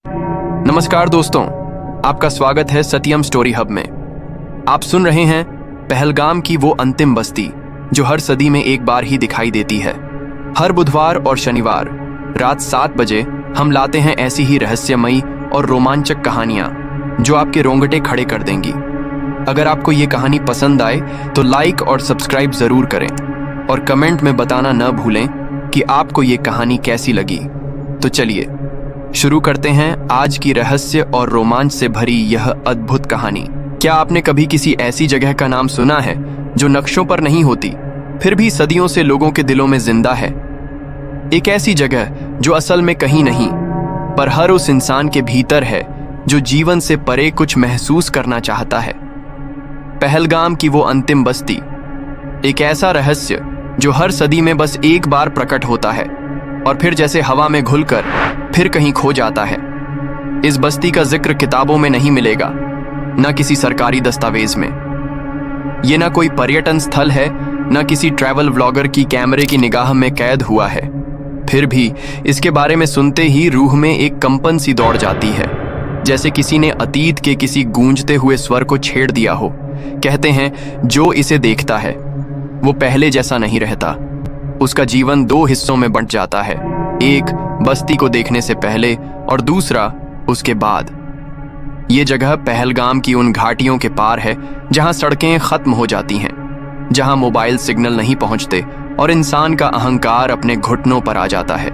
नमस्कार दोस्तों, आपका स्वागत है सत्यम स्टोरी हब में। आप सुन रहे हैं पहलगाम की वो अंतिम बस्ती जो हर सदी में एक बार ही दिखाई देती है। हर बुधवार और शनिवार रात 7 बजे हम लाते हैं ऐसी ही रहस्यमयी और रोमांचक कहानियां जो आपके रोंगटे खड़े कर देंगी। अगर आपको ये कहानी पसंद आए तो लाइक और सब्सक्राइब जरूर करें और कमेंट में बताना न भूलें कि आपको ये कहानी कैसी लगी। तो चलिए शुरू करते हैं आज की रहस्य और रोमांच से भरी यह अद्भुत कहानी। क्या आपने कभी किसी ऐसी जगह का नाम सुना है जो नक्शों पर नहीं होती, फिर भी सदियों से लोगों के दिलों में जिंदा है? एक ऐसी जगह जो असल में कहीं नहीं, पर हर उस इंसान के भीतर है जो जीवन से परे कुछ महसूस करना चाहता है। पहलगाम की वो अंतिम बस्ती, एक ऐसा रहस्य जो हर सदी में बस एक बार प्रकट होता है और फिर जैसे हवा में घुलकर फिर कहीं खो जाता है। इस बस्ती का जिक्र किताबों में नहीं मिलेगा, न किसी सरकारी दस्तावेज में। ये न कोई पर्यटन स्थल है, न किसी ट्रैवल व्लॉगर की कैमरे की निगाह में कैद हुआ है। फिर भी इसके बारे में सुनते ही रूह में एक कंपन सी दौड़ जाती है, जैसे किसी ने अतीत के किसी गूंजते हुए स्वर को छेड़ दिया हो। कहते हैं जो इसे देखता है वो पहले जैसा नहीं रहता। उसका जीवन 2 हिस्सों में बंट जाता है, एक बस्ती को देखने से पहले और दूसरा उसके बाद। ये जगह पहलगाम की उन घाटियों के पार है जहां सड़कें खत्म हो जाती हैं, जहां मोबाइल सिग्नल नहीं पहुंचते और इंसान का अहंकार अपने घुटनों पर आ जाता है,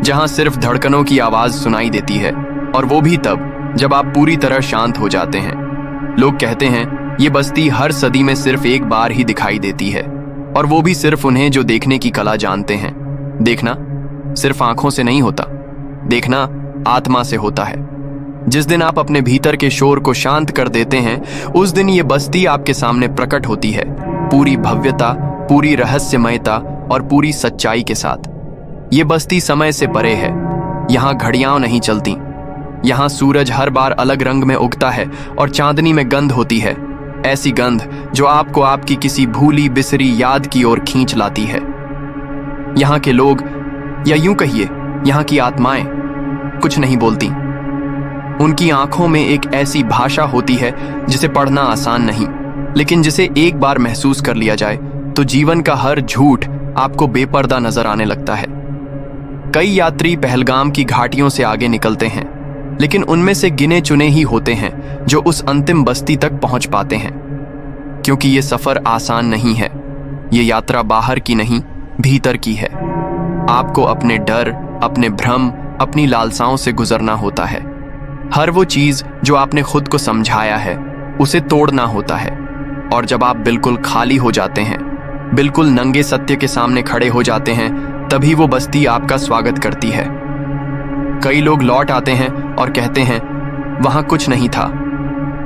जहां सिर्फ धड़कनों की आवाज सुनाई देती है और वो भी तब जब आप पूरी तरह शांत हो जाते हैं। लोग कहते हैं ये बस्ती हर सदी में सिर्फ एक बार ही दिखाई देती है, और वो भी सिर्फ उन्हें जो देखने की कला जानते हैं। देखना सिर्फ आंखों से नहीं होता, देखना आत्मा से होता है। जिस दिन आप अपने भीतर के शोर को शांत कर देते हैं, उस दिन ये बस्ती आपके सामने प्रकट होती है, पूरी भव्यता, पूरी रहस्यमयता और पूरी सच्चाई के साथ। ये बस्ती समय से परे है। यहाँ घड़ियां नहीं चलती, यहाँ सूरज हर बार अलग रंग में उगता है और चांदनी में गंध होती है, ऐसी गंध जो आपको आपकी किसी भूली बिसरी याद की ओर खींच लाती है। यहाँ के लोग, या यूं कहिए यहाँ की आत्माएं, कुछ नहीं बोलती। उनकी आंखों में एक ऐसी भाषा होती है जिसे पढ़ना आसान नहीं, लेकिन जिसे एक बार महसूस कर लिया जाए तो जीवन का हर झूठ आपको बेपर्दा नजर आने लगता है। कई यात्री पहलगाम की घाटियों से आगे निकलते हैं, लेकिन उनमें से गिने चुने ही होते हैं जो उस अंतिम बस्ती तक पहुंच पाते हैं, क्योंकि ये सफर आसान नहीं है। ये यात्रा बाहर की नहीं, भीतर की है। आपको अपने डर, अपने भ्रम, अपनी लालसाओं से गुजरना होता है। हर वो चीज जो आपने खुद को समझाया है उसे तोड़ना होता है, और जब आप बिल्कुल खाली हो जाते हैं, बिल्कुल नंगे सत्य के सामने खड़े हो जाते हैं, तभी वो बस्ती आपका स्वागत करती है। कई लोग लौट आते हैं और कहते हैं वहां कुछ नहीं था,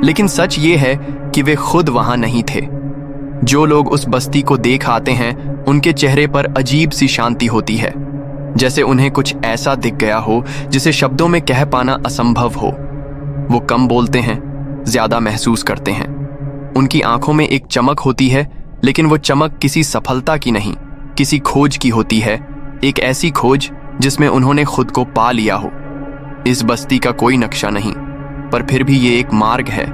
लेकिन सच ये है कि वे खुद वहां नहीं थे। जो लोग उस बस्ती को देख आते हैं उनके चेहरे पर अजीब सी शांति होती है, जैसे उन्हें कुछ ऐसा दिख गया हो जिसे शब्दों में कह पाना असंभव हो। वो कम बोलते हैं, ज्यादा महसूस करते हैं। उनकी आंखों में एक चमक होती है, लेकिन वो चमक किसी सफलता की नहीं, किसी खोज की होती है। एक ऐसी खोज जिसमें उन्होंने खुद को पा लिया हो। इस बस्ती का कोई नक्शा नहीं, पर फिर भी ये एक मार्ग है,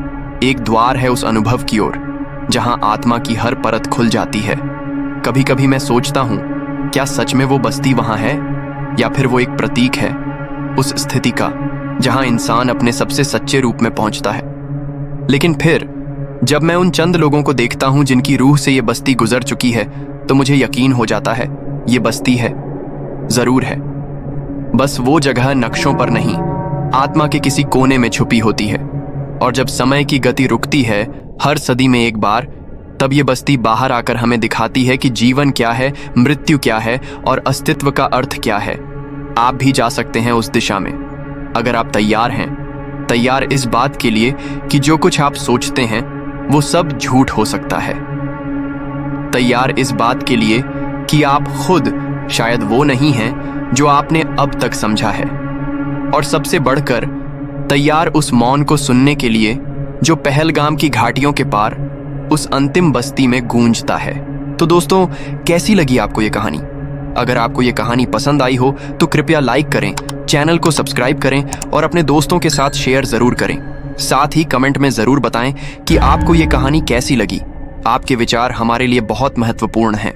एक द्वार है उस अनुभव की ओर जहां आत्मा की हर परत खुल जाती है। कभी कभी मैं सोचता हूं, क्या सच में वो बस्ती वहां है, या फिर वो एक प्रतीक है उस स्थिति का जहां इंसान अपने सबसे सच्चे रूप में पहुंचता है। लेकिन फिर जब मैं उन चंद लोगों को देखता हूं जिनकी रूह से ये बस्ती गुजर चुकी है, तो मुझे यकीन हो जाता है ये बस्ती है, जरूर है। बस वो जगह नक्शों पर नहीं, आत्मा के किसी कोने में छुपी होती है। और जब समय की गति रुकती है, हर सदी में एक बार, तब ये बस्ती बाहर आकर हमें दिखाती है कि जीवन क्या है, मृत्यु क्या है और अस्तित्व का अर्थ क्या है। आप भी जा सकते हैं उस दिशा में, अगर आप तैयार हैं, तैयार इस बात के लिए कि जो कुछ आप सोचते हैं वो सब झूठ हो सकता है। तैयार इस बात के लिए कि आप खुद शायद वो नहीं हैं जो आपने अब तक समझा है। और सबसे बढ़कर तैयार उस मौन को सुनने के लिए जो पहलगाम की घाटियों के पार उस अंतिम बस्ती में गूंजता है। तो दोस्तों, कैसी लगी आपको ये कहानी? अगर आपको ये कहानी पसंद आई हो तो कृपया लाइक करें, चैनल को सब्सक्राइब करें और अपने दोस्तों के साथ शेयर जरूर करें। साथ ही कमेंट में जरूर बताएं कि आपको ये कहानी कैसी लगी। आपके विचार हमारे लिए बहुत महत्वपूर्ण हैं।